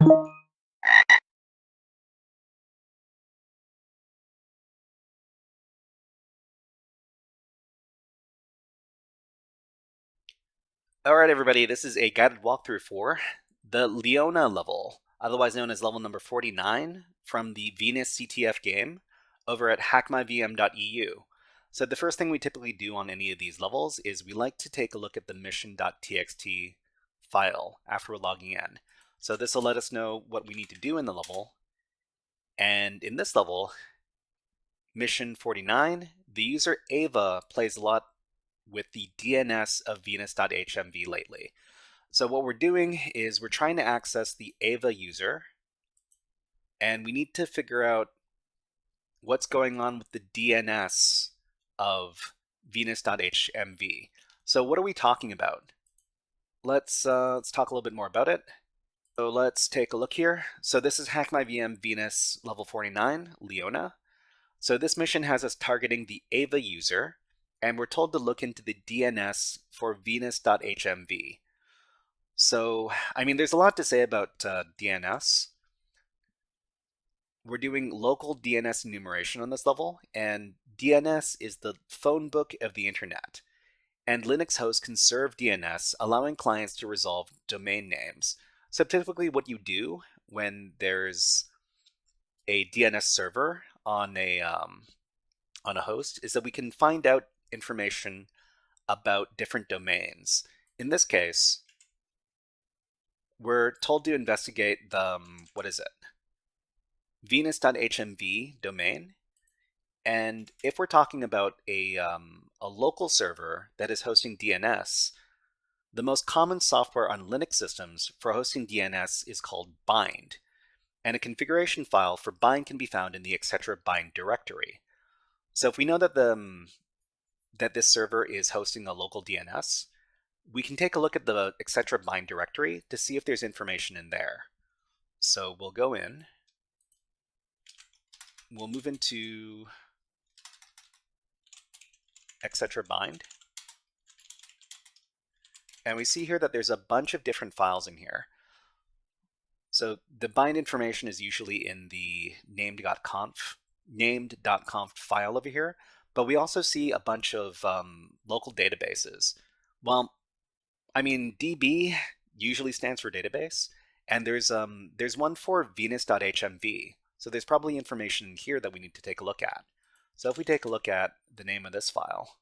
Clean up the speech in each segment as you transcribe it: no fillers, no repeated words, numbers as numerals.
Alright everybody, this is a guided walkthrough for the Leona level, otherwise known as level number 49 from the Venus CTF game over at HackMyVM.eu. So the first thing we typically do on any of these levels is we like to take a look at the mission.txt file after we're logging in. So this will let us know what we need to do in the level. And in this level, mission 49, the user Ava plays a lot with the DNS of Venus.hmv lately. So what we're doing is we're trying to access the Ava user, and we need to figure out what's going on with the DNS of Venus.hmv. So what are we talking about? Let's talk a little bit more about it. So let's take a look here. So this is HackMyVM Venus level 49, Leona. So this mission has us targeting the Ava user, and we're told to look into the DNS for Venus.hmv. So, I mean, there's a lot to say about DNS. We're doing local DNS enumeration on this level, and DNS is the phone book of the internet. And Linux hosts can serve DNS, allowing clients to resolve domain names. So typically what you do when there's a DNS server on a host is that we can find out information about different domains. In this case, we're told to investigate the, Venus.hmv domain. And if we're talking about a local server that is hosting DNS, the most common software on Linux systems for hosting DNS is called bind. And a configuration file for bind can be found in the etc bind directory. So if we know that that this server is hosting a local DNS, we can take a look at the etc bind directory to see if there's information in there. So we'll go in, we'll move into etc bind, and we see here that there's a bunch of different files in here. So the bind information is usually in the named.conf file over here, but we also see a bunch of local databases. Well, I mean, DB usually stands for database, and there's one for Venus.hmv. So there's probably information here that we need to take a look at. So if we take a look at the name of this file,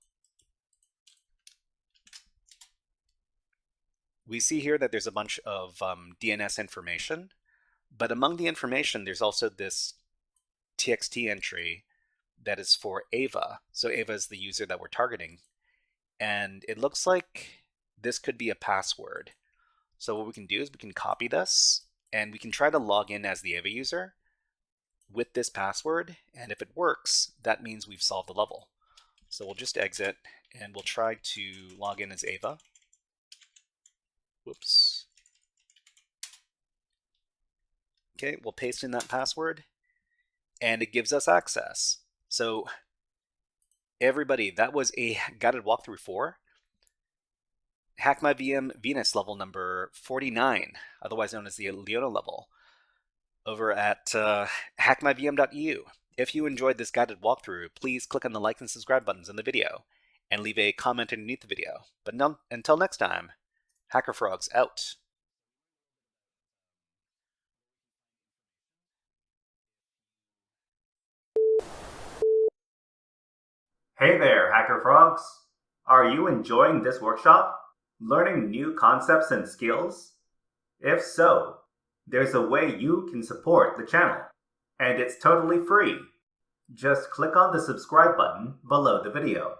we see here that there's a bunch of DNS information, but among the information, there's also this txt entry that is for Ava. So Ava is the user that we're targeting. And it looks like this could be a password. So what we can do is we can copy this, and we can try to log in as the Ava user with this password. And if it works, that means we've solved the level. So we'll just exit, and we'll try to log in as Ava. Whoops. Okay, we'll paste in that password, and it gives us access. So everybody, that was a guided walkthrough for HackMyVM Venus level number 49, otherwise known as the Leona level, over at HackMyVM.eu. If you enjoyed this guided walkthrough, please click on the like and subscribe buttons in the video, and leave a comment underneath the video. But until next time, HackerFrogs out. Hey there, HackerFrogs! Are you enjoying this workshop? Learning new concepts and skills? If so, there's a way you can support the channel, and it's totally free. Just click on the subscribe button below the video.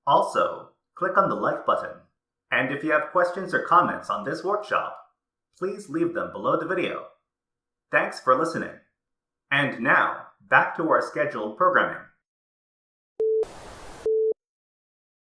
Also, click on the like button. And if you have questions or comments on this workshop, please leave them below the video. Thanks for listening. And now, back to our scheduled programming.